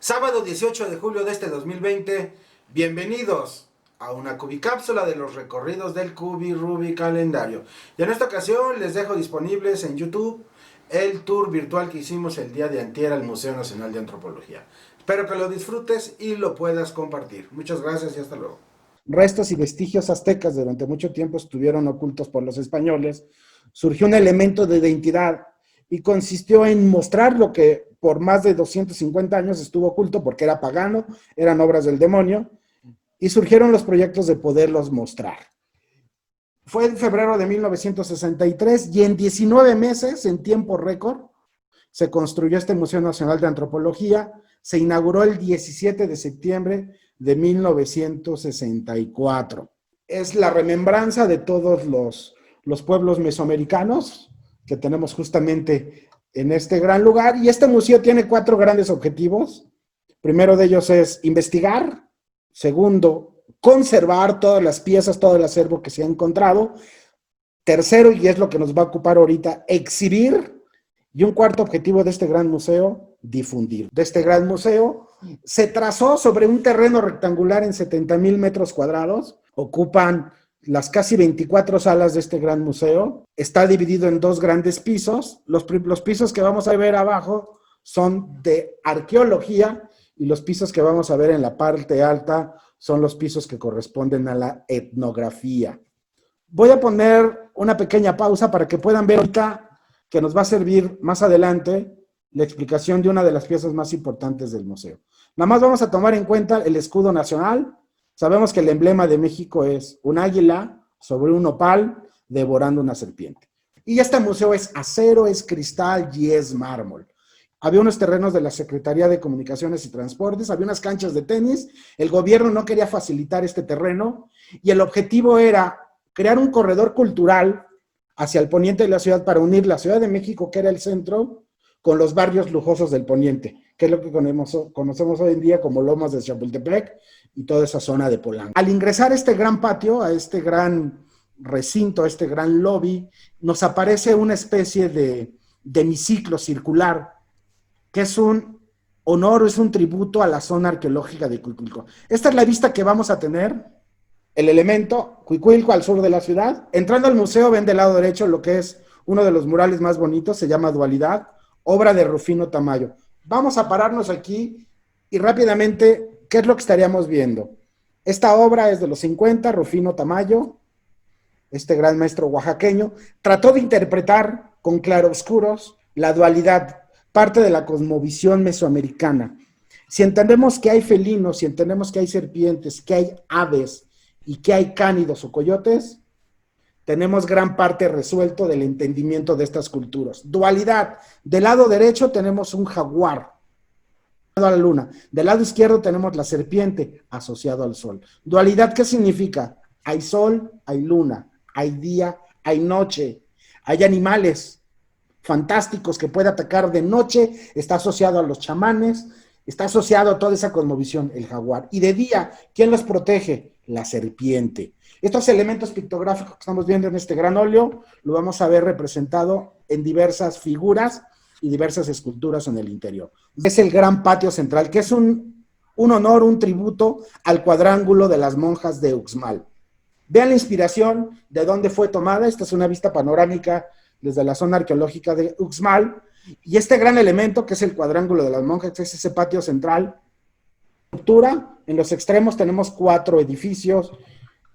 Sábado 18 de julio de este 2020, bienvenidos a una cubicápsula de los recorridos del Cubi-Rubi calendario. Y en esta ocasión les dejo disponibles en YouTube el tour virtual que hicimos el día de antier al Museo Nacional de Antropología. Espero que lo disfrutes y lo puedas compartir. Muchas gracias y hasta luego. Restos y vestigios aztecas durante mucho tiempo estuvieron ocultos por los españoles. Surgió un elemento de identidad y consistió en mostrar lo que por más de 250 años estuvo oculto porque era pagano, eran obras del demonio, y surgieron los proyectos de poderlos mostrar. Fue en febrero de 1963 y en 19 meses, en tiempo récord, se construyó este Museo Nacional de Antropología. Se inauguró el 17 de septiembre de 1964. Es la remembranza de todos los pueblos mesoamericanos que tenemos justamente en este gran lugar. Y este museo tiene 4 grandes objetivos. Primero de ellos es investigar. Segundo, conservar todas las piezas, todo el acervo que se ha encontrado. Tercero, y es lo que nos va a ocupar ahorita, exhibir. Y un cuarto objetivo de este gran museo, difundir. De este gran museo se trazó sobre un terreno rectangular en 70,000 metros cuadrados. Ocupan las casi 24 salas de este gran museo. Está dividido en 2 grandes pisos. Los pisos que vamos a ver abajo son de arqueología y los pisos que vamos a ver en la parte alta son los pisos que corresponden a la etnografía. Voy a poner una pequeña pausa para que puedan ver ahorita que nos va a servir más adelante la explicación de una de las piezas más importantes del museo. Nada más vamos a tomar en cuenta el escudo nacional. Sabemos que el emblema de México es un águila sobre un nopal devorando una serpiente. Y este museo es acero, es cristal y es mármol. Había unos terrenos de la Secretaría de Comunicaciones y Transportes, había unas canchas de tenis, el gobierno no quería facilitar este terreno y el objetivo era crear un corredor cultural hacia el poniente de la ciudad para unir la Ciudad de México, que era el centro, con los barrios lujosos del poniente, que es lo que conocemos hoy en día como Lomas de Chapultepec y toda esa zona de Polanco. Al ingresar a este gran patio, a este gran recinto, a este gran lobby, nos aparece una especie de hemiciclo circular, que es un honor, es un tributo a la zona arqueológica de Cuicuilco. Esta es la vista que vamos a tener. El elemento Cuicuilco al sur de la ciudad. Entrando al museo ven del lado derecho lo que es uno de los murales más bonitos, se llama Dualidad, obra de Rufino Tamayo. Vamos a pararnos aquí y rápidamente, ¿qué es lo que estaríamos viendo? Esta obra es de los 50, Rufino Tamayo, este gran maestro oaxaqueño, trató de interpretar con claroscuros la dualidad, parte de la cosmovisión mesoamericana. Si entendemos que hay felinos, si entendemos que hay serpientes, que hay aves, y que hay cánidos o coyotes, tenemos gran parte resuelto del entendimiento de estas culturas. Dualidad. Del lado derecho tenemos un jaguar asociado a la luna. Del lado izquierdo tenemos la serpiente asociado al sol. Dualidad, ¿qué significa? Hay sol, hay luna, hay día, hay noche, hay animales fantásticos que puede atacar de noche, está asociado a los chamanes, está asociado a toda esa cosmovisión, el jaguar. Y de día, ¿quién los protege? La serpiente. Estos elementos pictográficos que estamos viendo en este gran óleo, lo vamos a ver representado en diversas figuras y diversas esculturas en el interior. Es el gran patio central, que es un honor, un tributo al cuadrángulo de las monjas de Uxmal. Vean la inspiración de dónde fue tomada. Esta es una vista panorámica desde la zona arqueológica de Uxmal. Y este gran elemento, que es el cuadrángulo de las monjas, que es ese patio central, en los extremos tenemos 4 edificios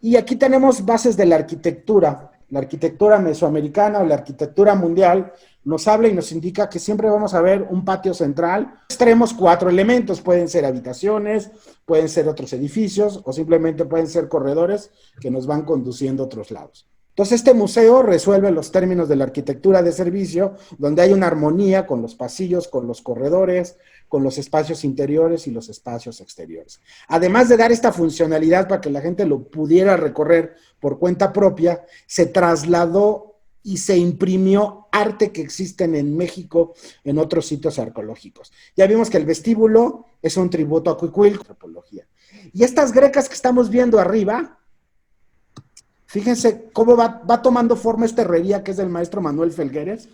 y aquí tenemos bases de la arquitectura mesoamericana o la arquitectura mundial. Nos habla y nos indica que siempre vamos a ver un patio central, extremos 4 elementos, pueden ser habitaciones, pueden ser otros edificios o simplemente pueden ser corredores que nos van conduciendo a otros lados. Entonces este museo resuelve los términos de la arquitectura de servicio, donde hay una armonía con los pasillos, con los corredores, con los espacios interiores y los espacios exteriores. Además de dar esta funcionalidad para que la gente lo pudiera recorrer por cuenta propia, se trasladó y se imprimió arte que existen en México en otros sitios arqueológicos. Ya vimos que el vestíbulo es un tributo a Cuicuilco, antropología. Y estas grecas que estamos viendo arriba, fíjense cómo va tomando forma esta herrería que es del maestro Manuel Felgueres,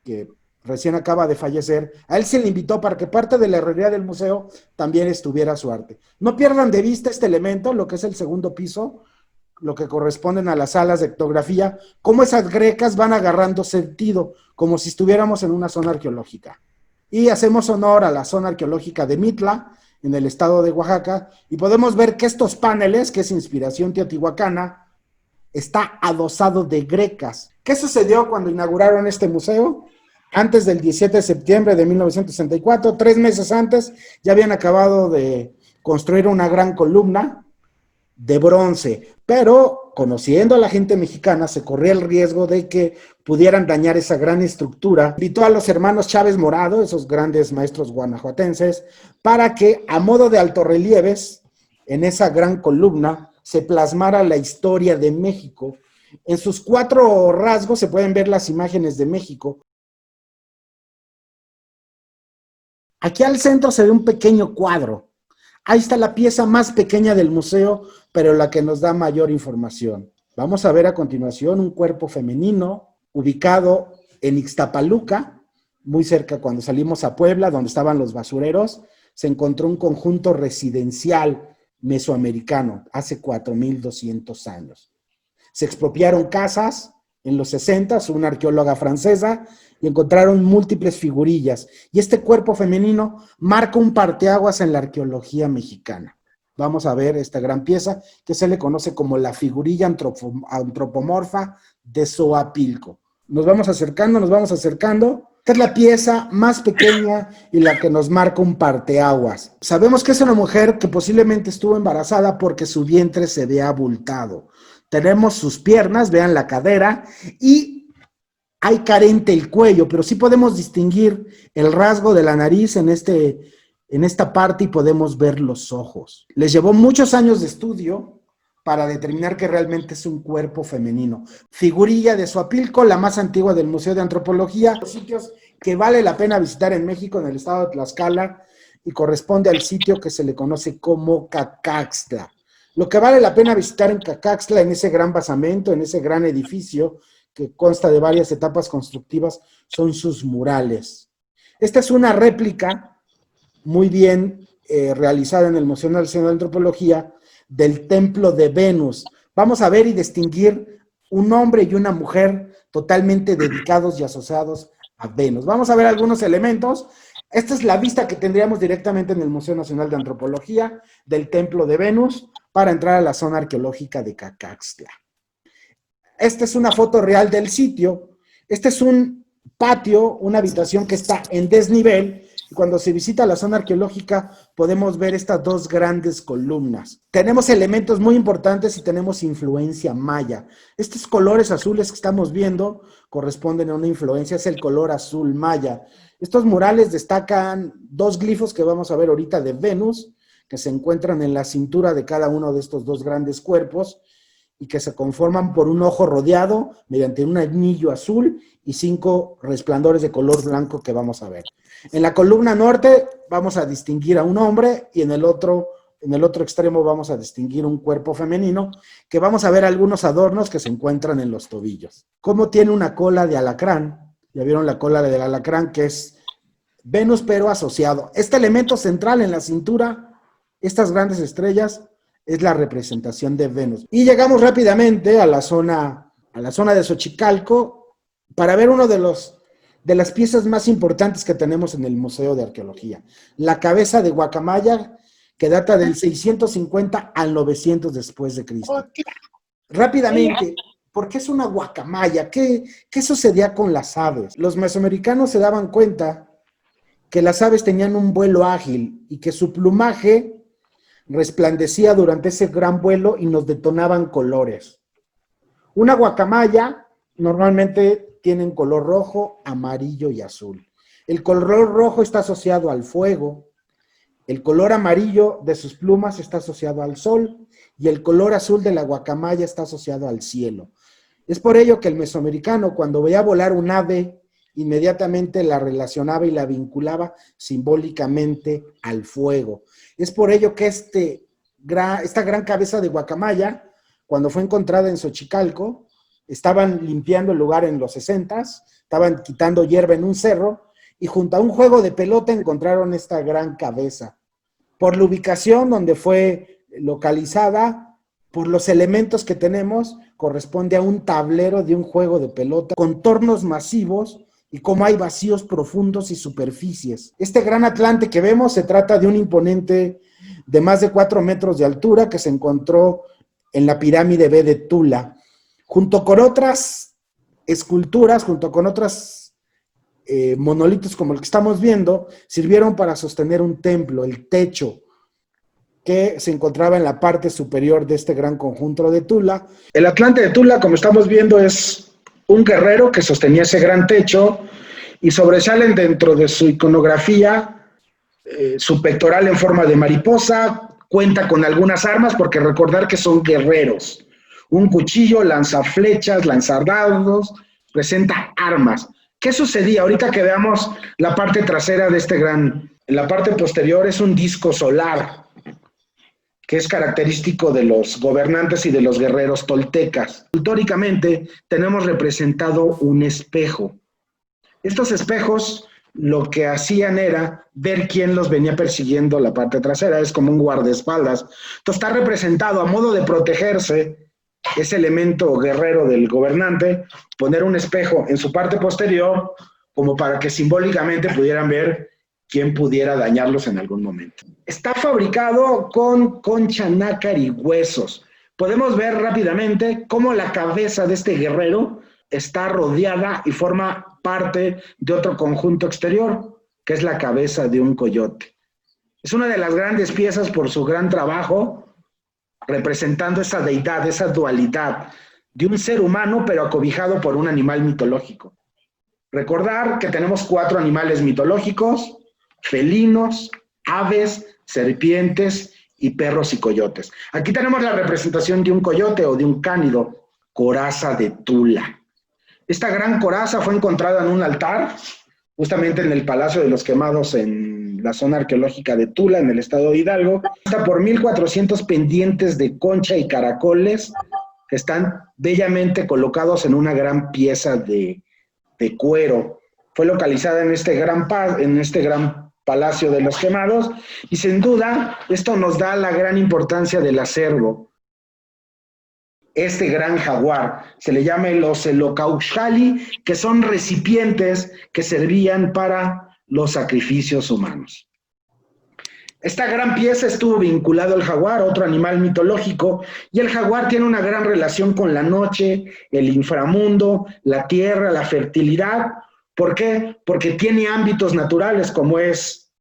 que recién acaba de fallecer, a él se le invitó para que parte de la herrería del museo también estuviera su arte. No pierdan de vista este elemento, lo que es el segundo piso, lo que corresponden a las salas de etnografía, cómo esas grecas van agarrando sentido, como si estuviéramos en una zona arqueológica. Y hacemos honor a la zona arqueológica de Mitla, en el estado de Oaxaca, y podemos ver que estos paneles, que es inspiración teotihuacana, está adosado de grecas. ¿Qué sucedió cuando inauguraron este museo? Antes del 17 de septiembre de 1964, 3 meses antes, ya habían acabado de construir una gran columna de bronce, pero conociendo a la gente mexicana se corría el riesgo de que pudieran dañar esa gran estructura. Invitó a los hermanos Chávez Morado, esos grandes maestros guanajuatenses, para que a modo de altorrelieves en esa gran columna se plasmara la historia de México. En sus 4 rasgos se pueden ver las imágenes de México. Aquí al centro se ve un pequeño cuadro. Ahí está la pieza más pequeña del museo, pero la que nos da mayor información. Vamos a ver a continuación un cuerpo femenino ubicado en Ixtapaluca, muy cerca cuando salimos a Puebla, donde estaban los basureros, se encontró un conjunto residencial mesoamericano hace 4,200 años. Se expropiaron casas en los 60, una arqueóloga francesa, y encontraron múltiples figurillas. Y este cuerpo femenino marca un parteaguas en la arqueología mexicana. Vamos a ver esta gran pieza que se le conoce como la figurilla antropomorfa de Zoapilco. Nos vamos acercando, nos vamos acercando. Esta es la pieza más pequeña y la que nos marca un parteaguas. Sabemos que es una mujer que posiblemente estuvo embarazada porque su vientre se ve abultado. Tenemos sus piernas, vean la cadera, y hay carente el cuello, pero sí podemos distinguir el rasgo de la nariz en esta parte y podemos ver los ojos. Les llevó muchos años de estudio para determinar que realmente es un cuerpo femenino. Figurilla de Zoapilco, la más antigua del Museo de Antropología, los sitios que vale la pena visitar en México, en el estado de Tlaxcala, y corresponde al sitio que se le conoce como Cacaxtla. Lo que vale la pena visitar en Cacaxtla, en ese gran basamento, en ese gran edificio, que consta de varias etapas constructivas, son sus murales. Esta es una réplica muy bien realizada en el Museo Nacional de Antropología del Templo de Venus. Vamos a ver y distinguir un hombre y una mujer totalmente dedicados y asociados a Venus. Vamos a ver algunos elementos. Esta es la vista que tendríamos directamente en el Museo Nacional de Antropología del Templo de Venus para entrar a la zona arqueológica de Cacaxtla. Esta es una foto real del sitio. Este es un patio, una habitación que está en desnivel. Y cuando se visita la zona arqueológica podemos ver estas 2 grandes columnas. Tenemos elementos muy importantes y tenemos influencia maya. Estos colores azules que estamos viendo corresponden a una influencia, es el color azul maya. Estos murales destacan 2 glifos que vamos a ver ahorita de Venus, que se encuentran en la cintura de cada uno de estos 2 grandes cuerpos, y que se conforman por un ojo rodeado mediante un anillo azul y 5 resplandores de color blanco que vamos a ver. En la columna norte vamos a distinguir a un hombre y en el otro extremo vamos a distinguir un cuerpo femenino, que vamos a ver algunos adornos que se encuentran en los tobillos. Como tiene una cola de alacrán, ya vieron la cola del alacrán, que es Venus pero asociado. Este elemento central en la cintura, estas grandes estrellas, es la representación de Venus. Y llegamos rápidamente a la zona de Xochicalco para ver uno de las piezas más importantes que tenemos en el Museo de Arqueología. La cabeza de guacamaya, que data del 650 al 900 después de Cristo. Rápidamente, ¿por qué es una guacamaya? ¿Qué sucedía con las aves? Los mesoamericanos se daban cuenta que las aves tenían un vuelo ágil y que su plumaje resplandecía durante ese gran vuelo y nos detonaban colores. Una guacamaya normalmente tiene color rojo, amarillo y azul. El color rojo está asociado al fuego, el color amarillo de sus plumas está asociado al sol y el color azul de la guacamaya está asociado al cielo. Es por ello que el mesoamericano, cuando veía volar un ave, inmediatamente la relacionaba y la vinculaba simbólicamente al fuego. Es por ello que esta gran cabeza de guacamaya, cuando fue encontrada en Xochicalco, estaban limpiando el lugar en los 60s, estaban quitando hierba en un cerro y junto a un juego de pelota encontraron esta gran cabeza. Por la ubicación donde fue localizada, por los elementos que tenemos, corresponde a un tablero de un juego de pelota, contornos masivos y cómo hay vacíos profundos y superficies. Este gran Atlante que vemos se trata de un imponente de más de 4 metros de altura que se encontró en la pirámide B de Tula, junto con otras esculturas, junto con otras monolitos como el que estamos viendo, sirvieron para sostener un templo, el techo, que se encontraba en la parte superior de este gran conjunto de Tula. El Atlante de Tula, como estamos viendo, es un guerrero que sostenía ese gran techo y sobresalen dentro de su iconografía su pectoral en forma de mariposa, cuenta con algunas armas, porque recordar que son guerreros. Un cuchillo, lanzaflechas, lanzadardos, presenta armas. ¿Qué sucedía? Ahorita que veamos la parte trasera de este gran... En la parte posterior es un disco solar, que es característico de los gobernantes y de los guerreros toltecas. Históricamente tenemos representado un espejo. Estos espejos lo que hacían era ver quién los venía persiguiendo la parte trasera, es como un guardaespaldas. Entonces está representado a modo de protegerse ese elemento guerrero del gobernante, poner un espejo en su parte posterior como para que simbólicamente pudieran ver quién pudiera dañarlos en algún momento. Está fabricado con concha, nácar y huesos. Podemos ver rápidamente cómo la cabeza de este guerrero está rodeada y forma parte de otro conjunto exterior, que es la cabeza de un coyote. Es una de las grandes piezas por su gran trabajo, representando esa deidad, esa dualidad de un ser humano, pero acobijado por un animal mitológico. Recordar que tenemos 4 animales mitológicos: felinos, aves, serpientes y perros y coyotes. Aquí tenemos la representación de un coyote o de un cánido, coraza de Tula. Esta gran coraza fue encontrada en un altar, justamente en el Palacio de los Quemados, en la zona arqueológica de Tula, en el estado de Hidalgo. Está por 1,400 pendientes de concha y caracoles que están bellamente colocados en una gran pieza de cuero. Fue localizada en este gran Palacio de los Quemados, y sin duda esto nos da la gran importancia del acervo. Este gran jaguar se le llama el Ocelocauchali, que son recipientes que servían para los sacrificios humanos. Esta gran pieza estuvo vinculado al jaguar, otro animal mitológico, y el jaguar tiene una gran relación con la noche, el inframundo, la tierra, la fertilidad. ¿Por qué? Porque tiene ámbitos naturales como es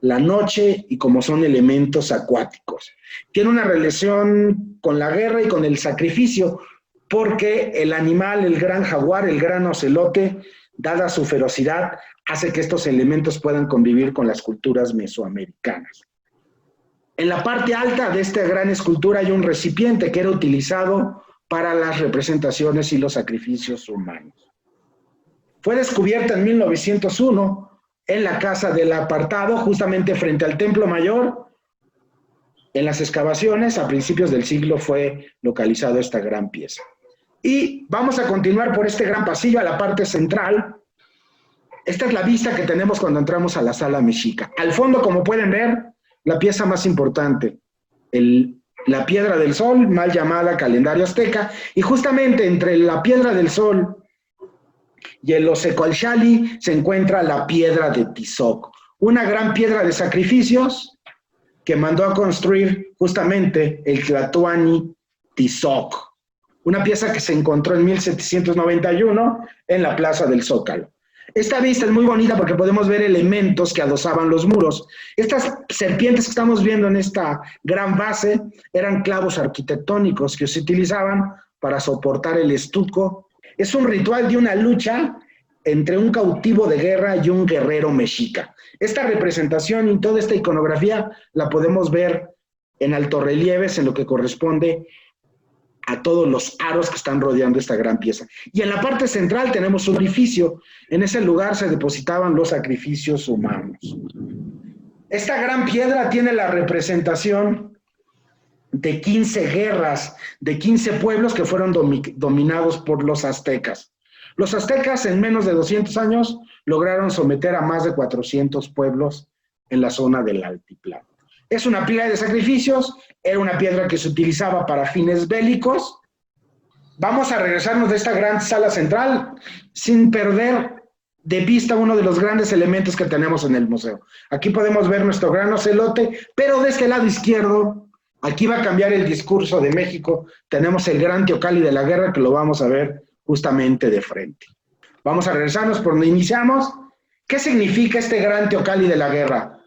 la noche y como son elementos acuáticos. Tiene una relación con la guerra y con el sacrificio, porque el animal, el gran jaguar, el gran ocelote, dada su ferocidad, hace que estos elementos puedan convivir con las culturas mesoamericanas. En la parte alta de esta gran escultura hay un recipiente que era utilizado para las representaciones y los sacrificios humanos. Fue descubierta en 1901 en la Casa del Apartado, justamente frente al Templo Mayor. En las excavaciones, a principios del siglo, fue localizada esta gran pieza. Y vamos a continuar por este gran pasillo a la parte central. Esta es la vista que tenemos cuando entramos a la sala mexica. Al fondo, como pueden ver, la pieza más importante, la Piedra del Sol, mal llamada calendario azteca, y justamente entre la Piedra del Sol y el Ocecolchali se encuentra la Piedra de Tizoc, una gran piedra de sacrificios que mandó a construir justamente el Tlatoani Tizoc, una pieza que se encontró en 1791 en la Plaza del Zócalo. Esta vista es muy bonita porque podemos ver elementos que adosaban los muros. Estas serpientes que estamos viendo en esta gran base eran clavos arquitectónicos que se utilizaban para soportar el estuco. Es un ritual de una lucha entre un cautivo de guerra y un guerrero mexica. Esta representación y toda esta iconografía la podemos ver en altorrelieves, en lo que corresponde a todos los aros que están rodeando esta gran pieza. Y en la parte central tenemos un orificio. En ese lugar se depositaban los sacrificios humanos. Esta gran piedra tiene la representación de 15 guerras, de 15 pueblos que fueron dominados por los aztecas. Los aztecas en menos de 200 años lograron someter a más de 400 pueblos en la zona del altiplano. Es una pila de sacrificios, era una piedra que se utilizaba para fines bélicos. Vamos a regresarnos de esta gran sala central sin perder de vista uno de los grandes elementos que tenemos en el museo. Aquí podemos ver nuestro gran ocelote, pero de este lado izquierdo, aquí va a cambiar el discurso de México. Tenemos el gran Teocalli de la Guerra, que lo vamos a ver justamente de frente. Vamos a regresarnos por donde iniciamos. ¿Qué significa este gran Teocalli de la Guerra?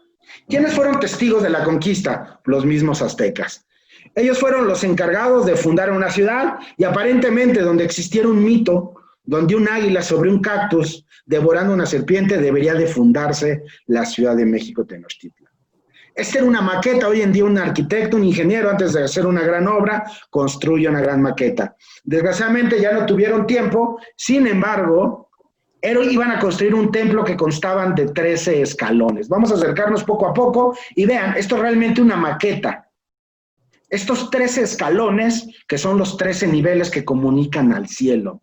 ¿Quiénes fueron testigos de la conquista? Los mismos aztecas. Ellos fueron los encargados de fundar una ciudad y aparentemente donde existiera un mito, donde un águila sobre un cactus devorando una serpiente, debería de fundarse la Ciudad de México Tenochtitlan. Esta era una maqueta. Hoy en día un arquitecto, un ingeniero, antes de hacer una gran obra, construye una gran maqueta. Desgraciadamente ya no tuvieron tiempo, sin embargo, iban a construir un templo que constaban de 13 escalones. Vamos a acercarnos poco a poco y vean, esto es realmente una maqueta. Estos 13 escalones, que son los 13 niveles que comunican al cielo.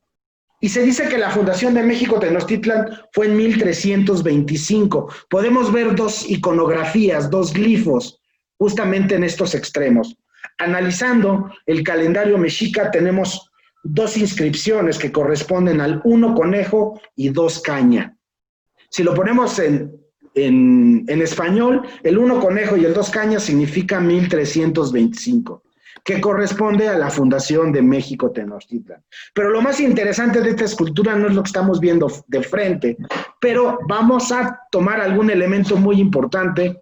Y se dice que la fundación de México Tenochtitlan fue en 1325. Podemos ver dos iconografías, dos glifos, justamente en estos extremos. Analizando el calendario mexica, tenemos dos inscripciones que corresponden al 1 conejo y 2 caña. Si lo ponemos en español, el 1 conejo y el 2 caña significa 1325, que corresponde a la fundación de México Tenochtitlan. Pero lo más interesante de esta escultura no es lo que estamos viendo de frente, pero vamos a tomar algún elemento muy importante.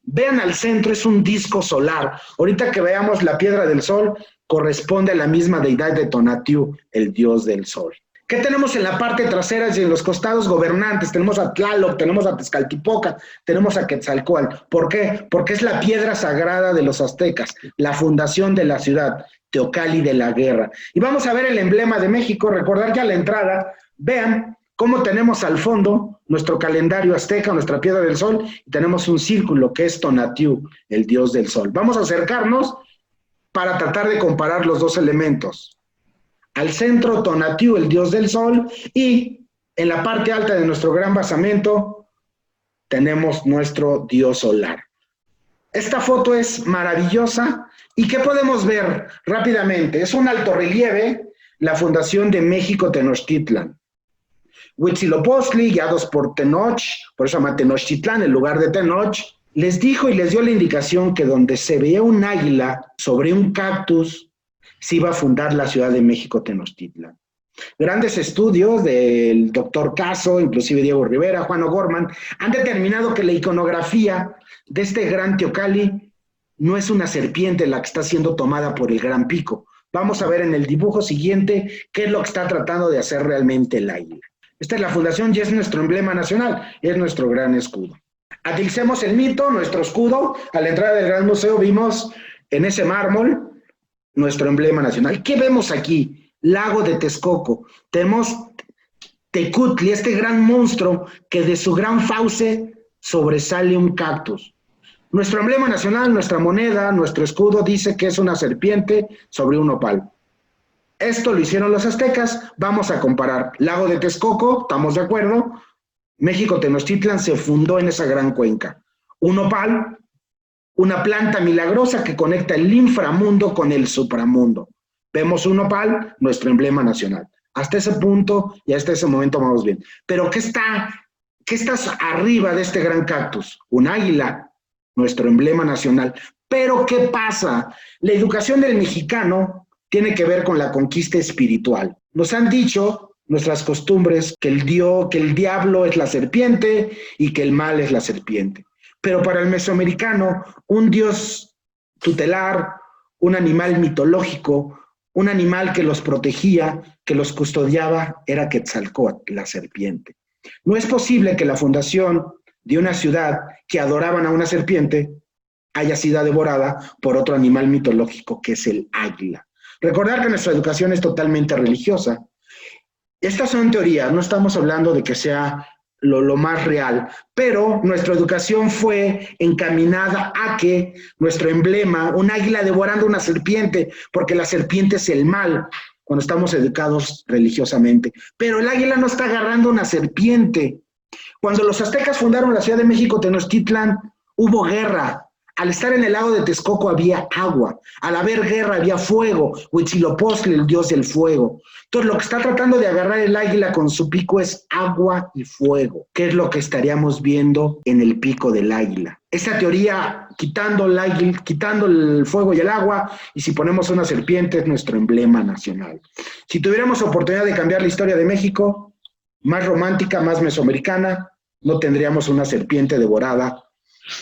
Vean al centro, es un disco solar. Ahorita que veamos la piedra del sol, corresponde a la misma deidad de Tonatiuh, el dios del sol. ¿Qué tenemos en la parte trasera y en los costados gobernantes? Tenemos a Tlaloc, tenemos a Tezcatlipoca, tenemos a Quetzalcóatl. ¿Por qué? Porque es la piedra sagrada de los aztecas, la fundación de la ciudad, Teocalli de la Guerra. Y vamos a ver el emblema de México. Recordar que a la entrada, vean cómo tenemos al fondo nuestro calendario azteca, nuestra piedra del sol, y tenemos un círculo que es Tonatiuh, el dios del sol. Vamos a acercarnos para tratar de comparar los dos elementos. Al centro, Tonatiuh, el dios del sol, y en la parte alta de nuestro gran basamento tenemos nuestro dios solar. Esta foto es maravillosa. ¿Y qué podemos ver rápidamente? Es un altorrelieve, la fundación de México Tenochtitlan. Huitzilopochtli, guiados por Tenoch, por eso se llama Tenochtitlan, el lugar de Tenoch, les dijo y les dio la indicación que donde se veía un águila sobre un cactus, se iba a fundar la Ciudad de México Tenochtitlan. Grandes estudios del doctor Caso, inclusive Diego Rivera, Juan O'Gorman, han determinado que la iconografía de este gran Teocalli no es una serpiente la que está siendo tomada por el gran pico. Vamos a ver en el dibujo siguiente qué es lo que está tratando de hacer realmente el águila. Esta es la fundación y es nuestro emblema nacional, es nuestro gran escudo. Utilicemos el mito, nuestro escudo. A la entrada del Gran Museo vimos en ese mármol nuestro emblema nacional. ¿Qué vemos aquí? Lago de Texcoco. Tenemos Tecutli, este gran monstruo que de su gran fauce sobresale un cactus. Nuestro emblema nacional, nuestra moneda, nuestro escudo dice que es una serpiente sobre un nopal. Esto lo hicieron los aztecas. Vamos a comparar. Lago de Texcoco, ¿estamos de acuerdo? México Tenochtitlan se fundó en esa gran cuenca. Un nopal, una planta milagrosa que conecta el inframundo con el supramundo. Vemos un nopal, nuestro emblema nacional. Hasta ese punto y hasta ese momento vamos bien. Pero ¿qué está arriba de este gran cactus? Un águila, nuestro emblema nacional. Pero ¿qué pasa? La educación del mexicano tiene que ver con la conquista espiritual. Nos han dicho nuestras costumbres que el diablo es la serpiente y que el mal es la serpiente. Pero para el mesoamericano, un dios tutelar, un animal mitológico, un animal que los protegía, que los custodiaba, era Quetzalcóatl, la serpiente. No es posible que la fundación de una ciudad que adoraban a una serpiente haya sido devorada por otro animal mitológico que es el águila. Recordar que nuestra educación es totalmente religiosa. Estas son teorías, no estamos hablando de que sea lo más real, pero nuestra educación fue encaminada a que nuestro emblema, un águila devorando una serpiente, porque la serpiente es el mal, cuando estamos educados religiosamente. Pero el águila no está agarrando una serpiente. Cuando los aztecas fundaron la Ciudad de México, Tenochtitlan, hubo guerra. Al estar en el lago de Texcoco había agua. Al haber guerra había fuego. Huitzilopochtli, el dios del fuego. Entonces, lo que está tratando de agarrar el águila con su pico es agua y fuego, que es lo que estaríamos viendo en el pico del águila. Esta teoría, quitando el fuego y el agua, y si ponemos una serpiente, es nuestro emblema nacional. Si tuviéramos oportunidad de cambiar la historia de México, más romántica, más mesoamericana, no tendríamos una serpiente devorada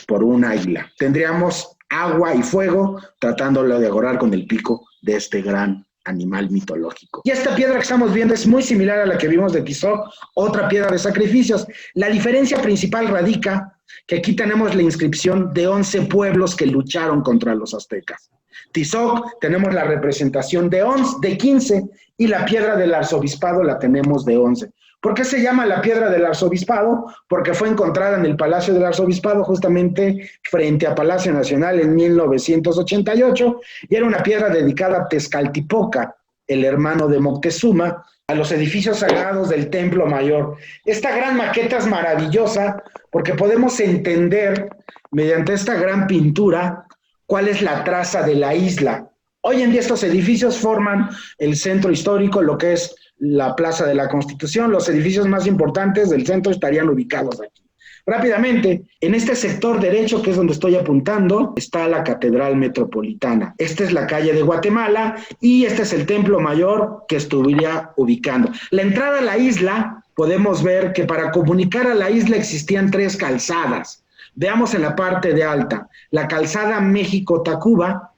por un águila. Tendríamos agua y fuego tratándolo de agarrar con el pico de este gran animal mitológico. Y esta piedra que estamos viendo es muy similar a la que vimos de Tizoc, otra piedra de sacrificios. La diferencia principal radica que aquí tenemos la inscripción de 11 pueblos que lucharon contra los aztecas. Tizoc tenemos la representación de 15 y la piedra del arzobispado la tenemos de 11. ¿Por qué se llama la piedra del arzobispado? Porque fue encontrada en el Palacio del Arzobispado, justamente frente a Palacio Nacional en 1988, y era una piedra dedicada a Tezcatlipoca, el hermano de Moctezuma, a los edificios sagrados del Templo Mayor. Esta gran maqueta es maravillosa porque podemos entender, mediante esta gran pintura, cuál es la traza de la isla. Hoy en día estos edificios forman el centro histórico, lo que es la Plaza de la Constitución. Los edificios más importantes del centro estarían ubicados aquí. Rápidamente, en este sector derecho, que es donde estoy apuntando, está la Catedral Metropolitana. Esta es la calle de Guatemala y este es el Templo Mayor que estuviera ubicando. La entrada a la isla, podemos ver que para comunicar a la isla existían 3 calzadas. Veamos en la parte de alta, la calzada México-Tacuba,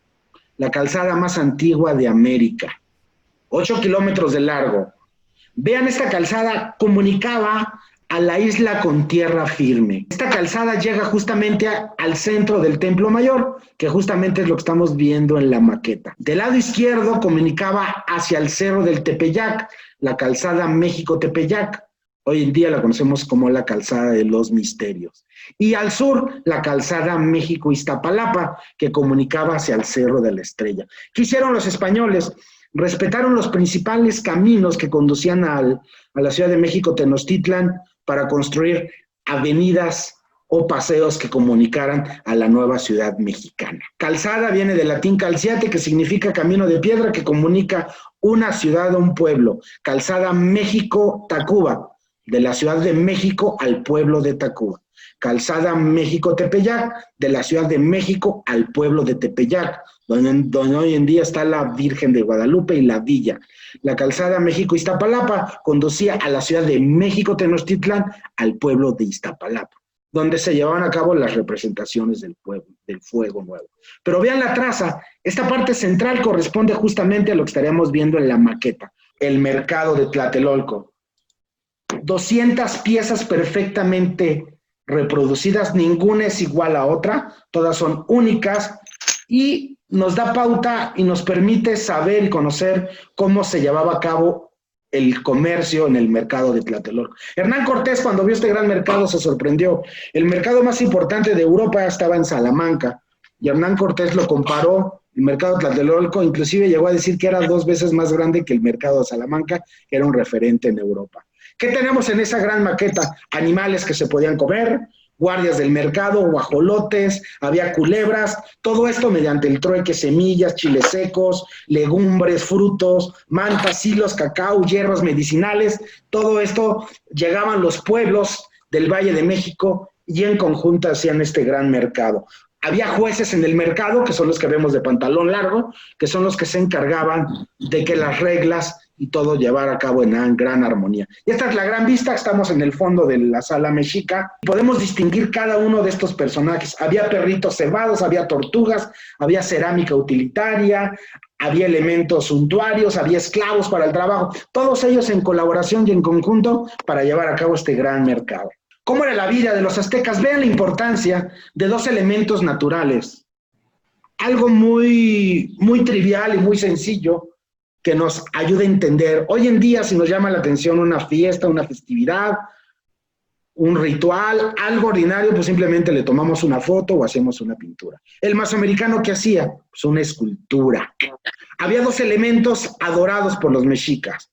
la calzada más antigua de América. 8 kilómetros de largo. Vean, esta calzada comunicaba a la isla con tierra firme. Esta calzada llega justamente al centro del Templo Mayor, que justamente es lo que estamos viendo en la maqueta. Del lado izquierdo comunicaba hacia el Cerro del Tepeyac, la calzada México-Tepeyac. Hoy en día la conocemos como la calzada de los misterios. Y al sur, la calzada México-Iztapalapa, que comunicaba hacia el Cerro de la Estrella. ¿Qué hicieron los españoles? Respetaron los principales caminos que conducían a la Ciudad de México, Tenochtitlan, para construir avenidas o paseos que comunicaran a la nueva ciudad mexicana. Calzada viene del latín calciate, que significa camino de piedra, que comunica una ciudad o un pueblo. Calzada México-Tacuba, de la Ciudad de México al pueblo de Tacuba. Calzada México-Tepeyac, de la Ciudad de México al pueblo de Tepeyac, donde hoy en día está la Virgen de Guadalupe y la villa. La calzada México-Iztapalapa conducía a la Ciudad de México-Tenochtitlan al pueblo de Iztapalapa, donde se llevaban a cabo las representaciones del fuego nuevo. Pero vean la traza, esta parte central corresponde justamente a lo que estaríamos viendo en la maqueta, el mercado de Tlatelolco. 200 piezas perfectamente reproducidas, ninguna es igual a otra, todas son únicas y nos da pauta y nos permite saber y conocer cómo se llevaba a cabo el comercio en el mercado de Tlatelolco. Hernán Cortés, cuando vio este gran mercado, se sorprendió. El mercado más importante de Europa estaba en Salamanca y Hernán Cortés lo comparó, el mercado de Tlatelolco, inclusive llegó a decir que era 2 veces más grande que el mercado de Salamanca, que era un referente en Europa. ¿Qué tenemos en esa gran maqueta? Animales que se podían comer, guardias del mercado, guajolotes, había culebras, todo esto mediante el trueque, semillas, chiles secos, legumbres, frutos, mantas, hilos, cacao, hierbas medicinales, todo esto llegaban los pueblos del Valle de México y en conjunto hacían este gran mercado. Había jueces en el mercado, que son los que vemos de pantalón largo, que son los que se encargaban de que las reglas y todo llevar a cabo en gran armonía. Y esta es la gran vista, estamos en el fondo de la sala mexica. Podemos distinguir cada uno de estos personajes. Había perritos cebados, había tortugas, había cerámica utilitaria, había elementos suntuarios, había esclavos para el trabajo, todos ellos en colaboración y en conjunto para llevar a cabo este gran mercado. ¿Cómo era la vida de los aztecas? Vean la importancia de 2 elementos naturales. Algo muy trivial y muy sencillo, que nos ayude a entender. Hoy en día, si nos llama la atención una fiesta, una festividad, un ritual, algo ordinario, pues simplemente le tomamos una foto o hacemos una pintura. El mesoamericano, ¿qué hacía? Pues una escultura. Había dos elementos adorados por los mexicas.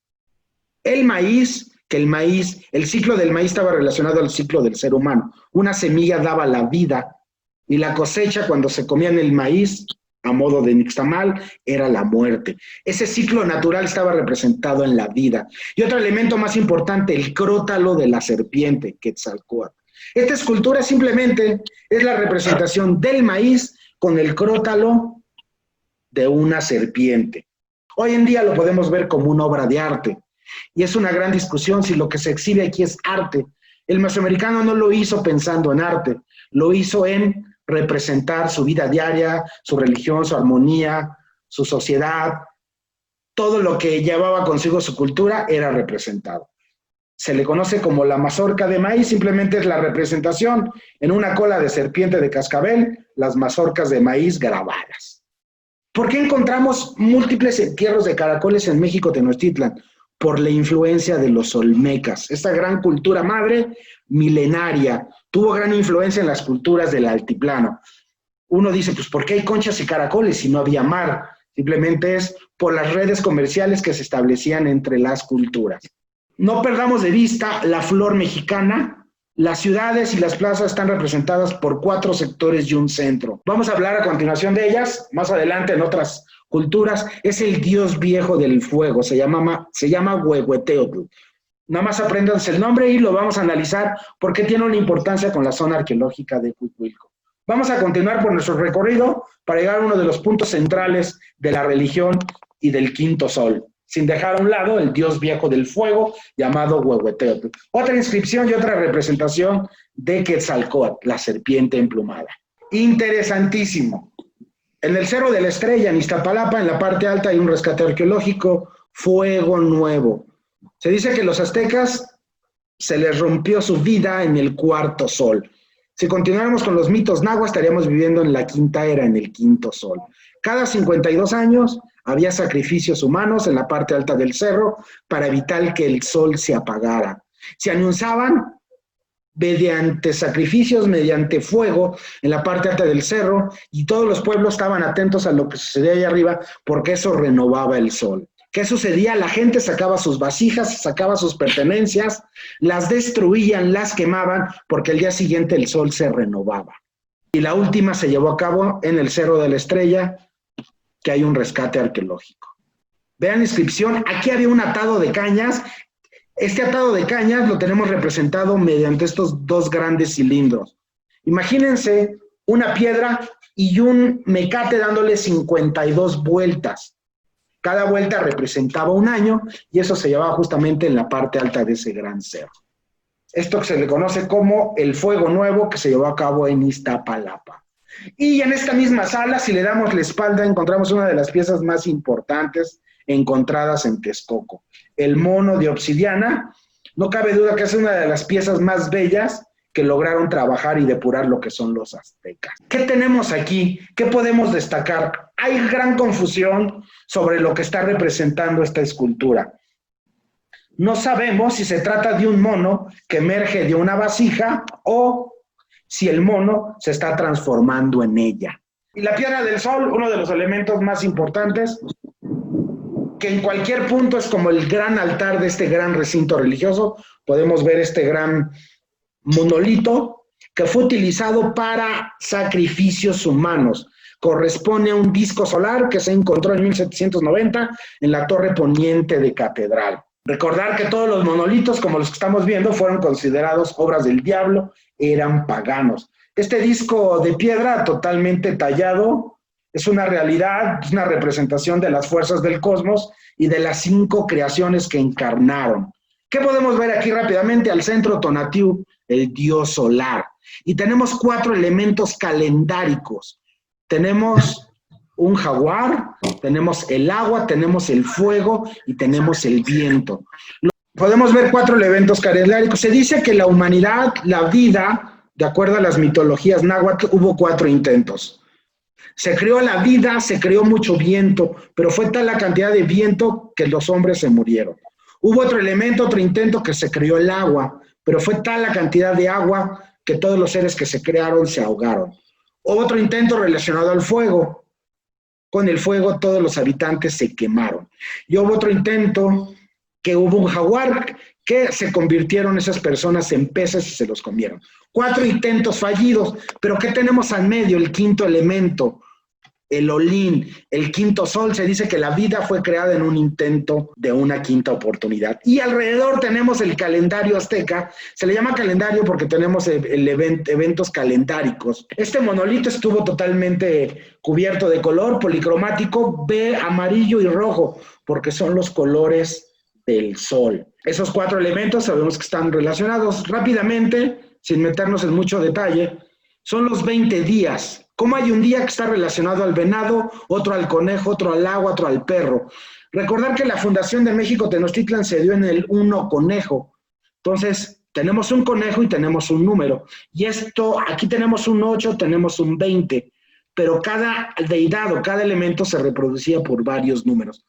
El maíz, el ciclo del maíz estaba relacionado al ciclo del ser humano. Una semilla daba la vida y la cosecha, cuando se comían el maíz, a modo de nixtamal, era la muerte. Ese ciclo natural estaba representado en la vida. Y otro elemento más importante, el crótalo de la serpiente, Quetzalcóatl. Esta escultura simplemente es la representación del maíz con el crótalo de una serpiente. Hoy en día lo podemos ver como una obra de arte. Y es una gran discusión si lo que se exhibe aquí es arte. El mesoamericano no lo hizo pensando en arte, lo hizo en representar su vida diaria, su religión, su armonía, su sociedad. Todo lo que llevaba consigo su cultura era representado. Se le conoce como la mazorca de maíz, simplemente es la representación en una cola de serpiente de cascabel, las mazorcas de maíz grabadas. ¿Por qué encontramos múltiples entierros de caracoles en México, Tenochtitlan? Por la influencia de los olmecas. Esta gran cultura madre, milenaria, tuvo gran influencia en las culturas del altiplano. Uno dice, pues, ¿por qué hay conchas y caracoles si no había mar? Simplemente es por las redes comerciales que se establecían entre las culturas. No perdamos de vista la flor mexicana. Las ciudades y las plazas están representadas por 4 sectores y un centro. Vamos a hablar a continuación de ellas, más adelante en otras culturas. Es el dios viejo del fuego, se llama Huehueteotl. Nada más apréndanse el nombre y lo vamos a analizar porque tiene una importancia con la zona arqueológica de Cuicuilco. Vamos a continuar por nuestro recorrido para llegar a uno de los puntos centrales de la religión y del quinto sol, sin dejar a un lado el dios viejo del fuego llamado Huehueteotl. Otra inscripción y otra representación de Quetzalcóatl, la serpiente emplumada. Interesantísimo. En el Cerro de la Estrella, en Iztapalapa, en la parte alta hay un rescate arqueológico, Fuego Nuevo. Se dice que los aztecas se les rompió su vida en el cuarto sol. Si continuáramos con los mitos nahuas, estaríamos viviendo en la quinta era, en el quinto sol. Cada 52 años había sacrificios humanos en la parte alta del cerro para evitar que el sol se apagara. Se anunciaban mediante sacrificios, mediante fuego en la parte alta del cerro, y todos los pueblos estaban atentos a lo que sucedía allá arriba porque eso renovaba el sol. ¿Qué sucedía? La gente sacaba sus vasijas, sacaba sus pertenencias, las destruían, las quemaban, porque el día siguiente el sol se renovaba. Y la última se llevó a cabo en el Cerro de la Estrella, que hay un rescate arqueológico. Vean la inscripción, aquí había un atado de cañas. Este atado de cañas lo tenemos representado mediante estos 2 grandes cilindros. Imagínense una piedra y un mecate dándole 52 vueltas. Cada vuelta representaba un año y eso se llevaba justamente en la parte alta de ese gran cerro. Esto se le conoce como el Fuego Nuevo, que se llevó a cabo en Iztapalapa. Y en esta misma sala, si le damos la espalda, encontramos una de las piezas más importantes encontradas en Texcoco. El mono de obsidiana. No cabe duda que es una de las piezas más bellas que lograron trabajar y depurar lo que son los aztecas. ¿Qué tenemos aquí? ¿Qué podemos destacar? Hay gran confusión sobre lo que está representando esta escultura. No sabemos si se trata de un mono que emerge de una vasija o si el mono se está transformando en ella. Y la piedra del sol, uno de los elementos más importantes, que en cualquier punto es como el gran altar de este gran recinto religioso. Podemos ver este gran monolito que fue utilizado para sacrificios humanos. Corresponde a un disco solar que se encontró en 1790 en la torre poniente de Catedral. Recordar que todos los monolitos, como los que estamos viendo, fueron considerados obras del diablo, eran paganos. Este disco de piedra totalmente tallado es una realidad, es una representación de las fuerzas del cosmos y de las 5 creaciones que encarnaron. ¿Qué podemos ver aquí rápidamente? Al centro Tonatiuh, el dios solar. Y tenemos 4 elementos calendáricos. Tenemos un jaguar, tenemos el agua, tenemos el fuego y tenemos el viento. Podemos ver 4 elementos calendáricos. Se dice que la humanidad, la vida, de acuerdo a las mitologías náhuatl, hubo 4 intentos. Se creó la vida, se creó mucho viento, pero fue tal la cantidad de viento que los hombres se murieron. Hubo otro elemento, otro intento, que se creó el agua, pero fue tal la cantidad de agua que todos los seres que se crearon se ahogaron. Otro intento relacionado al fuego. con el fuego todos los habitantes se quemaron. Y hubo otro intento, que hubo un jaguar, que se convirtieron esas personas en peces y se los comieron. 4 intentos fallidos, pero ¿qué tenemos al medio? El quinto elemento, el Olin, el quinto sol. Se dice que la vida fue creada en un intento de una quinta oportunidad. Y alrededor tenemos el calendario azteca. Se le llama calendario porque tenemos eventos calendáricos. Este monolito estuvo totalmente cubierto de color policromático, amarillo y rojo, porque son los colores del sol. Esos 4 elementos sabemos que están relacionados. Rápidamente, sin meternos en mucho detalle, son los 20 días. ¿Cómo hay un día que está relacionado al venado, otro al conejo, otro al agua, otro al perro? Recordar que la fundación de México Tenochtitlan se dio en el 1 conejo. Entonces, tenemos un conejo y tenemos un número. Y esto, aquí tenemos un 8, tenemos un 20, pero cada deidad o cada elemento se reproducía por varios números.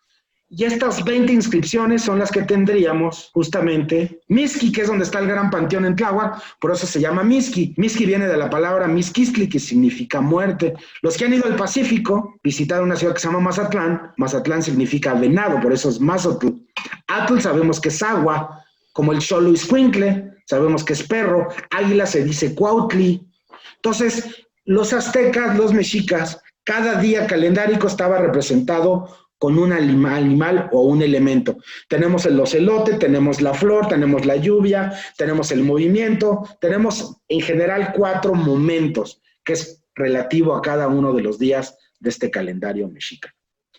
Y estas 20 inscripciones son las que tendríamos justamente Mixqui, que es donde está el gran panteón en Tláhuac, por eso se llama Mixqui. Mixqui viene de la palabra Mixquistli, que significa muerte. Los que han ido al Pacífico, visitaron una ciudad que se llama Mazatlán. Mazatlán significa venado, por eso es Mazotl. Atl sabemos que es agua, como el Xoloitzcuintle, sabemos que es perro. Águila se dice Cuautli. Entonces, los aztecas, los mexicas, cada día calendárico estaba representado con un animal o un elemento. Tenemos el ocelote, tenemos la flor, tenemos la lluvia, tenemos el movimiento, tenemos en general 4 momentos, que es relativo a cada uno de los días de este calendario mexica.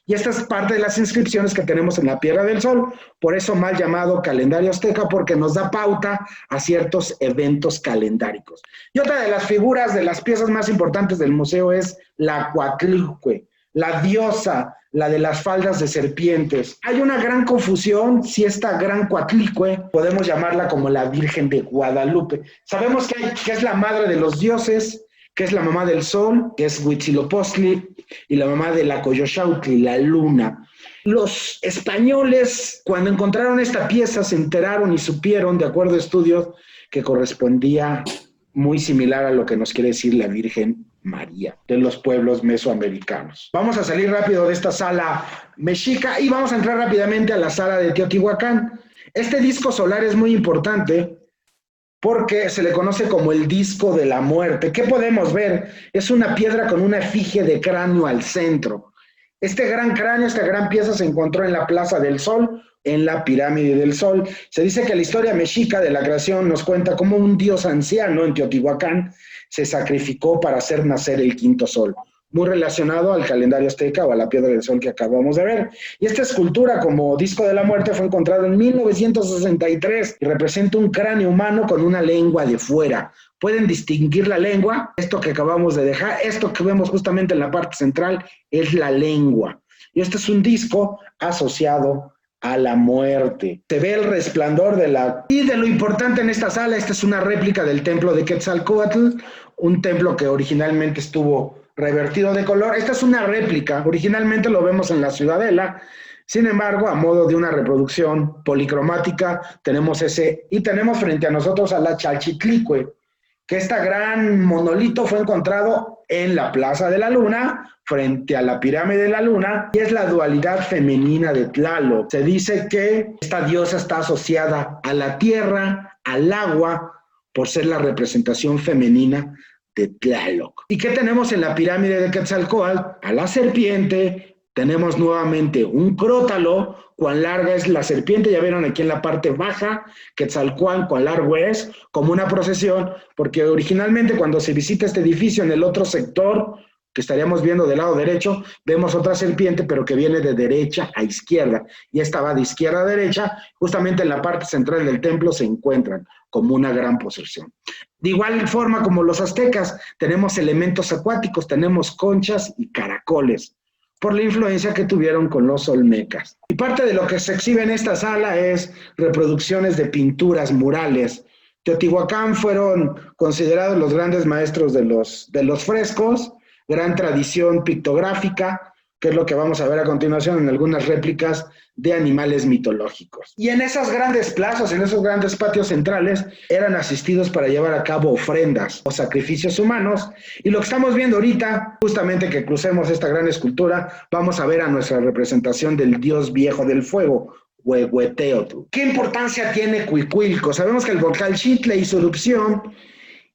Y esta es parte de las inscripciones que tenemos en la Piedra del Sol, por eso mal llamado calendario azteca, porque nos da pauta a ciertos eventos calendáricos. Y otra de las figuras, de las piezas más importantes del museo es la Coatlicue, la diosa, la de las faldas de serpientes. Hay una gran confusión si esta gran Coatlicue podemos llamarla como la Virgen de Guadalupe. Sabemos que es la madre de los dioses, que es la mamá del sol, que es Huitzilopochtli, y la mamá de la Coyolxauhqui, la luna. Los españoles, cuando encontraron esta pieza, se enteraron y supieron, de acuerdo a estudios, que correspondía muy similar a lo que nos quiere decir la Virgen María de los pueblos mesoamericanos. Vamos a salir rápido de esta sala mexica y vamos a entrar rápidamente a la sala de Teotihuacán. Este disco solar es muy importante porque se le conoce como el disco de la muerte. ¿Qué podemos ver? Es una piedra con una efigie de cráneo al centro. Este gran cráneo, esta gran pieza se encontró en la Plaza del Sol, en la Pirámide del Sol. Se dice que la historia mexica de la creación nos cuenta cómo un dios anciano en Teotihuacán se sacrificó para hacer nacer el quinto sol, muy relacionado al calendario azteca o a la Piedra del Sol que acabamos de ver. Y esta escultura como disco de la muerte fue encontrada en 1963 y representa un cráneo humano con una lengua de fuera. ¿Pueden distinguir la lengua? Esto que acabamos de dejar, esto que vemos justamente en la parte central es la lengua. Y este es un disco asociado a la muerte. Se ve el resplandor de la... Y de lo importante en esta sala, esta es una réplica del templo de Quetzalcóatl, un templo que originalmente estuvo revertido de color. Esta es una réplica, originalmente lo vemos en la Ciudadela, sin embargo, a modo de una reproducción policromática, tenemos ese, y tenemos frente a nosotros a la Chalchitlicue, que este gran monolito fue encontrado en la Plaza de la Luna, frente a la Pirámide de la Luna, y es la dualidad femenina de Tlaloc. Se dice que esta diosa está asociada a la tierra, al agua, por ser la representación femenina de Tlaloc. ¿Y qué tenemos en la Pirámide de Quetzalcóatl? A la serpiente, tenemos nuevamente un crótalo. Cuán larga es la serpiente, ya vieron aquí en la parte baja, Quetzalcóatl, cuán largo es, como una procesión, porque originalmente cuando se visita este edificio en el otro sector, que estaríamos viendo del lado derecho, vemos otra serpiente, pero que viene de derecha a izquierda, y esta va de izquierda a derecha, justamente en la parte central del templo se encuentran como una gran procesión. De igual forma como los aztecas, tenemos elementos acuáticos, tenemos conchas y caracoles, por la influencia que tuvieron con los olmecas. Y parte de lo que se exhibe en esta sala es reproducciones de pinturas murales. Teotihuacán fueron considerados los grandes maestros de los frescos, gran tradición pictográfica, que es lo que vamos a ver a continuación en algunas réplicas de animales mitológicos. Y en esas grandes plazas, en esos grandes patios centrales, eran asistidos para llevar a cabo ofrendas o sacrificios humanos. Y lo que estamos viendo ahorita, justamente que crucemos esta gran escultura, vamos a ver a nuestra representación del dios viejo del fuego, Huehueteotl. ¿Qué importancia tiene Cuicuilco? Sabemos que el volcán Xitle hizo erupción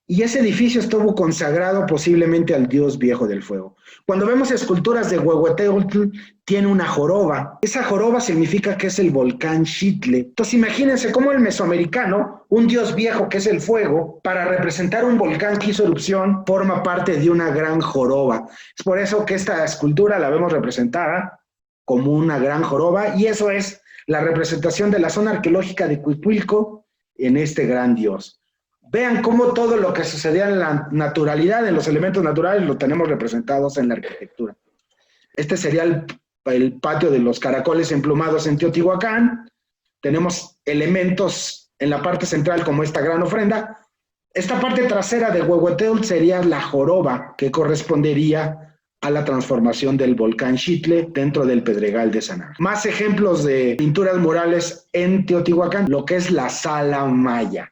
y ese edificio estuvo consagrado posiblemente al dios viejo del fuego. Cuando vemos esculturas de Huehueteotl, tiene una joroba. Esa joroba significa que es el volcán Xitle. Entonces imagínense cómo el mesoamericano, un dios viejo que es el fuego, para representar un volcán que hizo erupción, forma parte de una gran joroba. Es por eso que esta escultura la vemos representada como una gran joroba, y eso es la representación de la zona arqueológica de Cuicuilco en este gran dios. Vean cómo todo lo que sucedía en la naturalidad, en los elementos naturales, lo tenemos representados en la arquitectura. Este sería el patio de los caracoles emplumados en Teotihuacán. Tenemos elementos en la parte central como esta gran ofrenda. Esta parte trasera de Huehueteotl sería la joroba, que correspondería a la transformación del volcán Xitle dentro del Pedregal de San Ángel. Más ejemplos de pinturas murales en Teotihuacán, lo que es la Sala Maya.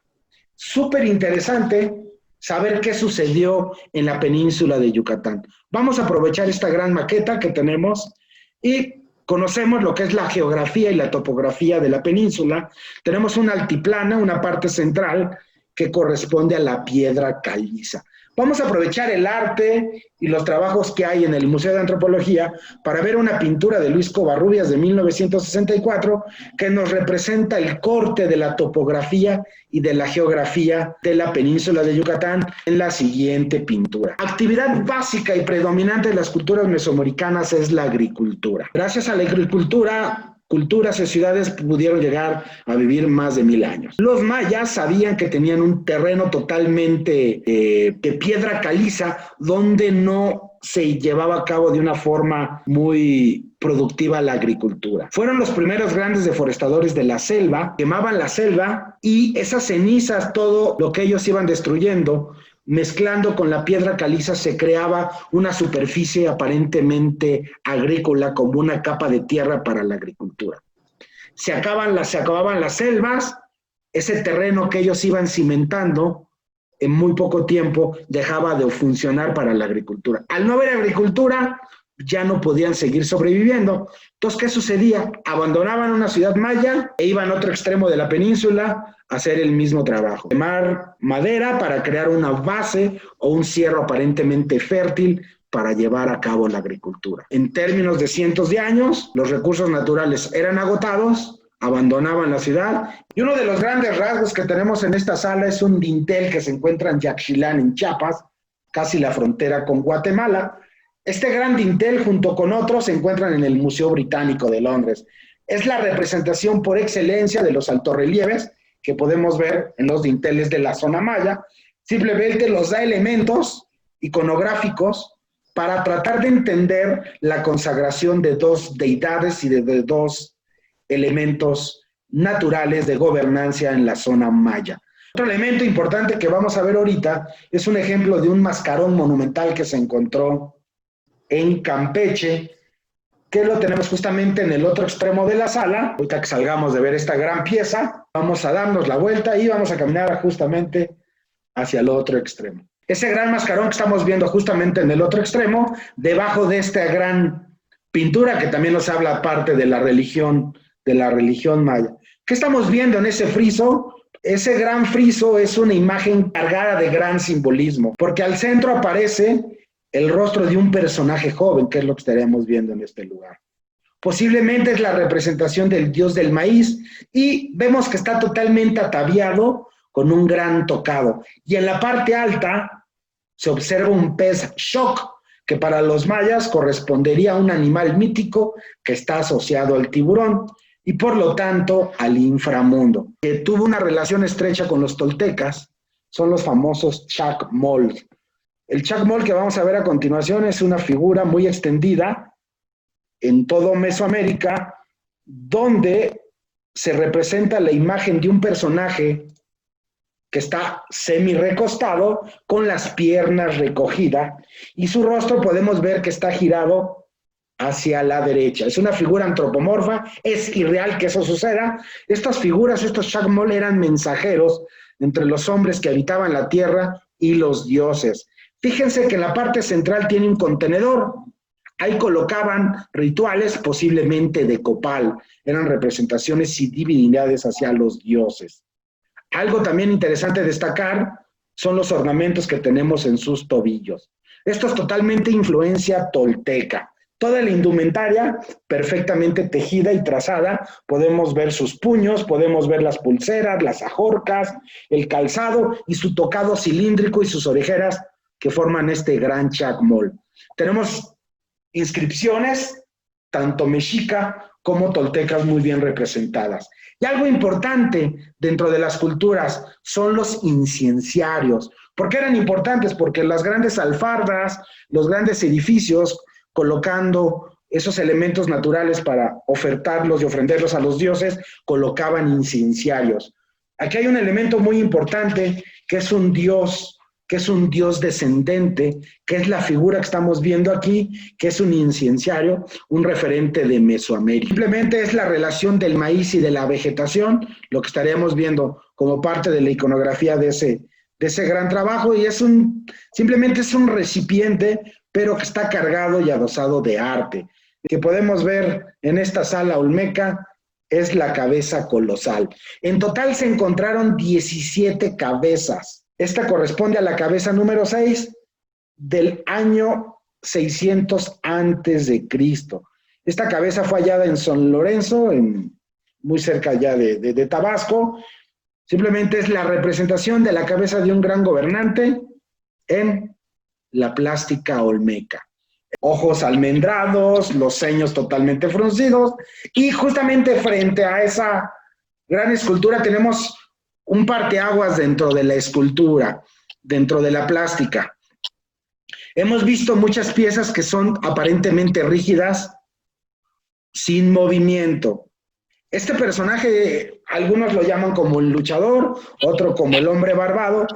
Súper interesante saber qué sucedió en la península de Yucatán. Vamos a aprovechar esta gran maqueta que tenemos y conocemos lo que es la geografía y la topografía de la península. Tenemos una altiplana, una parte central que corresponde a la piedra caliza. Vamos a aprovechar el arte y los trabajos que hay en el Museo de Antropología para ver una pintura de Luis Covarrubias de 1964 que nos representa el corte de la topografía y de la geografía de la península de Yucatán en la siguiente pintura. Actividad básica y predominante de las culturas mesoamericanas es la agricultura. Gracias a la agricultura, culturas y ciudades pudieron llegar a vivir más de 1000 años. Los mayas sabían que tenían un terreno totalmente de piedra caliza donde no se llevaba a cabo de una forma muy productiva la agricultura. Fueron los primeros grandes deforestadores de la selva, quemaban la selva y esas cenizas, todo lo que ellos iban destruyendo, mezclando con la piedra caliza, se creaba una superficie aparentemente agrícola como una capa de tierra para la agricultura. Se acababan las selvas, ese terreno que ellos iban cimentando, en muy poco tiempo dejaba de funcionar para la agricultura. Al no haber agricultura, ya no podían seguir sobreviviendo. Entonces, ¿qué sucedía? Abandonaban una ciudad maya e iban a otro extremo de la península a hacer el mismo trabajo. Quemar madera para crear una base o un cierro aparentemente fértil para llevar a cabo la agricultura. En términos de cientos de años, los recursos naturales eran agotados, abandonaban la ciudad, y uno de los grandes rasgos que tenemos en esta sala es un dintel que se encuentra en Yaxchilán, en Chiapas, casi la frontera con Guatemala. Este gran dintel, junto con otros, se encuentran en el Museo Británico de Londres. Es la representación por excelencia de los altorrelieves que podemos ver en los dinteles de la zona maya. Simplemente los da elementos iconográficos para tratar de entender la consagración de dos deidades y de dos elementos naturales de gobernancia en la zona maya. Otro elemento importante que vamos a ver ahorita es un ejemplo de un mascarón monumental que se encontró en Campeche, que lo tenemos justamente en el otro extremo de la sala. Ahorita que salgamos de ver esta gran pieza, vamos a darnos la vuelta y vamos a caminar justamente hacia el otro extremo. Ese gran mascarón que estamos viendo justamente en el otro extremo, debajo de esta gran pintura que también nos habla parte de la religión maya. ¿Qué estamos viendo en ese friso? Ese gran friso es una imagen cargada de gran simbolismo, porque al centro aparece el rostro de un personaje joven, que es lo que estaremos viendo en este lugar. Posiblemente es la representación del dios del maíz, y vemos que está totalmente ataviado con un gran tocado. Y en la parte alta se observa un pez shock, que para los mayas correspondería a un animal mítico que está asociado al tiburón y por lo tanto al inframundo. Que tuvo una relación estrecha con los toltecas son los famosos chacmol. El chacmol que vamos a ver a continuación es una figura muy extendida en todo Mesoamérica, donde se representa la imagen de un personaje que está semi-recostado, con las piernas recogidas, y su rostro podemos ver que está girado hacia la derecha. Es una figura antropomorfa, es irreal que eso suceda. Estas figuras, estos Chacmol, eran mensajeros entre los hombres que habitaban la tierra y los dioses. Fíjense que en la parte central tiene un contenedor. Ahí colocaban rituales, posiblemente de copal. Eran representaciones y divinidades hacia los dioses. Algo también interesante destacar son los ornamentos que tenemos en sus tobillos. Esto es totalmente influencia tolteca. Toda la indumentaria perfectamente tejida y trazada. Podemos ver sus puños, podemos ver las pulseras, las ajorcas, el calzado y su tocado cilíndrico y sus orejeras que forman este gran Chacmol. Tenemos inscripciones, tanto mexica como toltecas, muy bien representadas. Y algo importante dentro de las culturas son los incienciarios. ¿Por qué eran importantes? Porque las grandes alfardas, los grandes edificios, colocando esos elementos naturales para ofertarlos y ofrenderlos a los dioses, colocaban incienciarios. Aquí hay un elemento muy importante que es un dios descendente, que es la figura que estamos viendo aquí, que es un incienciario, un referente de Mesoamérica. Simplemente es la relación del maíz y de la vegetación, lo que estaríamos viendo como parte de la iconografía de ese gran trabajo, y simplemente es un recipiente, pero que está cargado y adosado de arte. Que podemos ver en esta sala olmeca es la cabeza colosal. En total se encontraron 17 cabezas. Esta corresponde a la cabeza número 6 del año 600 antes de Cristo. Esta cabeza fue hallada en San Lorenzo, muy cerca ya de Tabasco. Simplemente es la representación de la cabeza de un gran gobernante en la plástica olmeca. Ojos almendrados, los ceños totalmente fruncidos, y justamente frente a esa gran escultura tenemos un parteaguas dentro de la escultura, dentro de la plástica. Hemos visto muchas piezas que son aparentemente rígidas, sin movimiento. Este personaje, algunos lo llaman como el luchador, otro como el hombre barbado,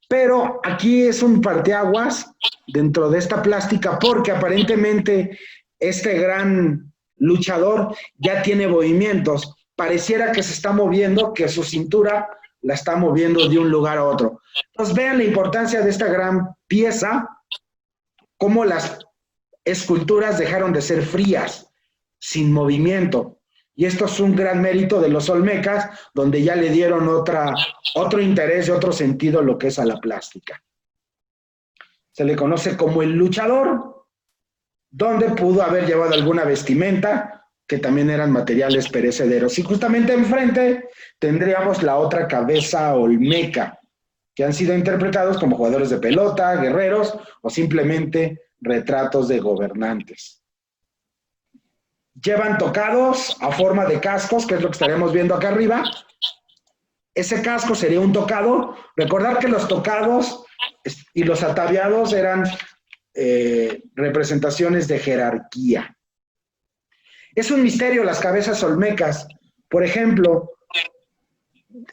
pero aquí es un parteaguas dentro de esta plástica porque aparentemente este gran luchador ya tiene movimientos. Pareciera que se está moviendo, que su cintura la está moviendo de un lugar a otro. Entonces vean la importancia de esta gran pieza, cómo las esculturas dejaron de ser frías, sin movimiento. Y esto es un gran mérito de los olmecas, donde ya le dieron otro interés y otro sentido a lo que es a la plástica. Se le conoce como el luchador, donde pudo haber llevado alguna vestimenta, que también eran materiales perecederos. Y justamente enfrente tendríamos la otra cabeza olmeca, que han sido interpretados como jugadores de pelota, guerreros o simplemente retratos de gobernantes. Llevan tocados a forma de cascos, que es lo que estaremos viendo acá arriba. Ese casco sería un tocado. Recordar que los tocados y los ataviados eran representaciones de jerarquía. Es un misterio las cabezas olmecas. Por ejemplo,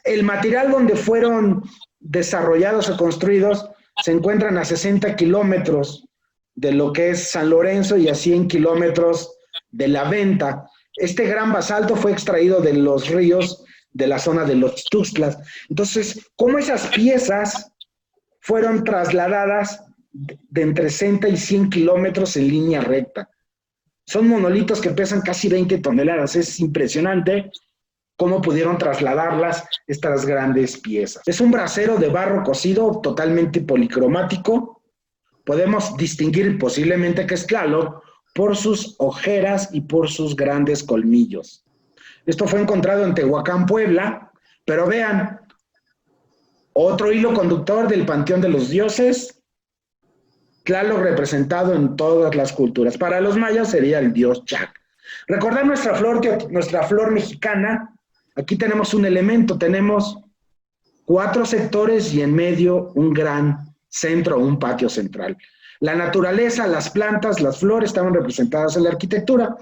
el material donde fueron desarrollados o construidos se encuentran a 60 kilómetros de lo que es San Lorenzo y a 100 kilómetros de La Venta. Este gran basalto fue extraído de los ríos de la zona de los Tuxtlas. Entonces, ¿cómo esas piezas fueron trasladadas de entre 60 y 100 kilómetros en línea recta? Son monolitos que pesan casi 20 toneladas. Es impresionante cómo pudieron trasladarlas estas grandes piezas. Es un brasero de barro cocido totalmente policromático. Podemos distinguir posiblemente que es Tlaloc por sus ojeras y por sus grandes colmillos. Esto fue encontrado en Tehuacán, Puebla, pero vean, otro hilo conductor del panteón de los dioses, Tlaloc representado en todas las culturas. Para los mayas sería el dios Chac. Recordar nuestra flor mexicana, aquí tenemos un elemento, tenemos 4 sectores y en medio un gran centro, un patio central. La naturaleza, las plantas, las flores estaban representadas en la arquitectura.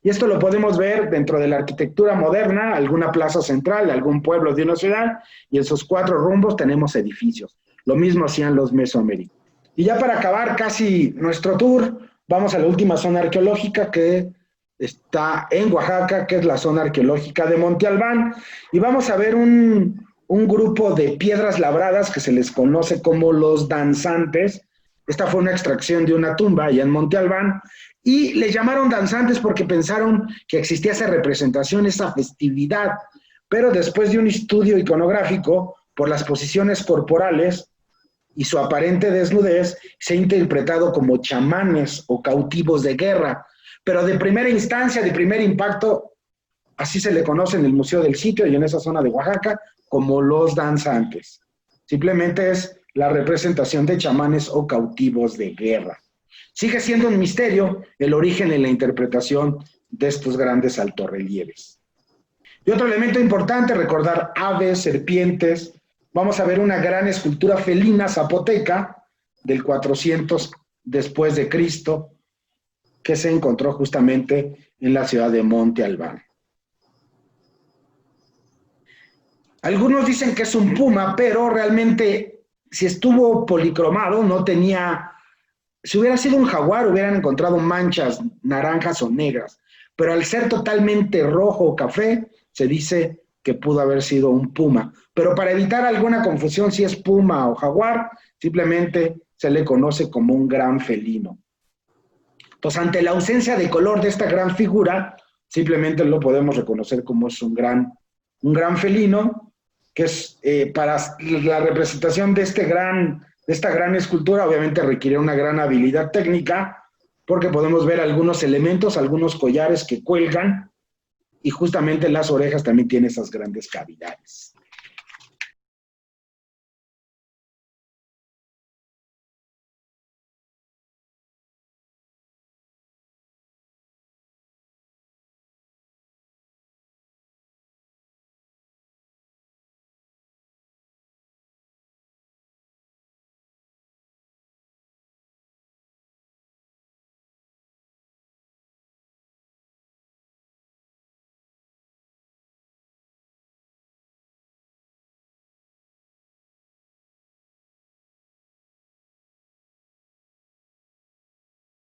Y esto lo podemos ver dentro de la arquitectura moderna, alguna plaza central, algún pueblo de una ciudad, y en esos 4 rumbos tenemos edificios. Lo mismo hacían los mesoamericanos. Y ya para acabar casi nuestro tour, vamos a la última zona arqueológica que está en Oaxaca, que es la zona arqueológica de Monte Albán, y vamos a ver un grupo de piedras labradas que se les conoce como los danzantes. Esta fue una extracción de una tumba allá en Monte Albán, y le llamaron danzantes porque pensaron que existía esa representación, esa festividad, pero después de un estudio iconográfico, por las posiciones corporales y su aparente desnudez, se ha interpretado como chamanes o cautivos de guerra, pero de primera instancia, de primer impacto, así se le conoce en el Museo del Sitio y en esa zona de Oaxaca, como los danzantes. Simplemente es la representación de chamanes o cautivos de guerra. Sigue siendo un misterio el origen y la interpretación de estos grandes altorrelieves. Y otro elemento importante, recordar aves, serpientes. Vamos a ver una gran escultura felina zapoteca del 400 después de Cristo, que se encontró justamente en la ciudad de Monte Albán. Algunos dicen que es un puma, pero realmente si estuvo policromado, no tenía... Si hubiera sido un jaguar, hubieran encontrado manchas naranjas o negras, pero al ser totalmente rojo o café, se dice que pudo haber sido un puma. Pero para evitar alguna confusión si es puma o jaguar, simplemente se le conoce como un gran felino. Pues ante la ausencia de color de esta gran figura, simplemente lo podemos reconocer como es un gran felino, que es para la representación de esta gran escultura, obviamente requiere una gran habilidad técnica, porque podemos ver algunos elementos, algunos collares que cuelgan, y justamente las orejas también tienen esas grandes cavidades.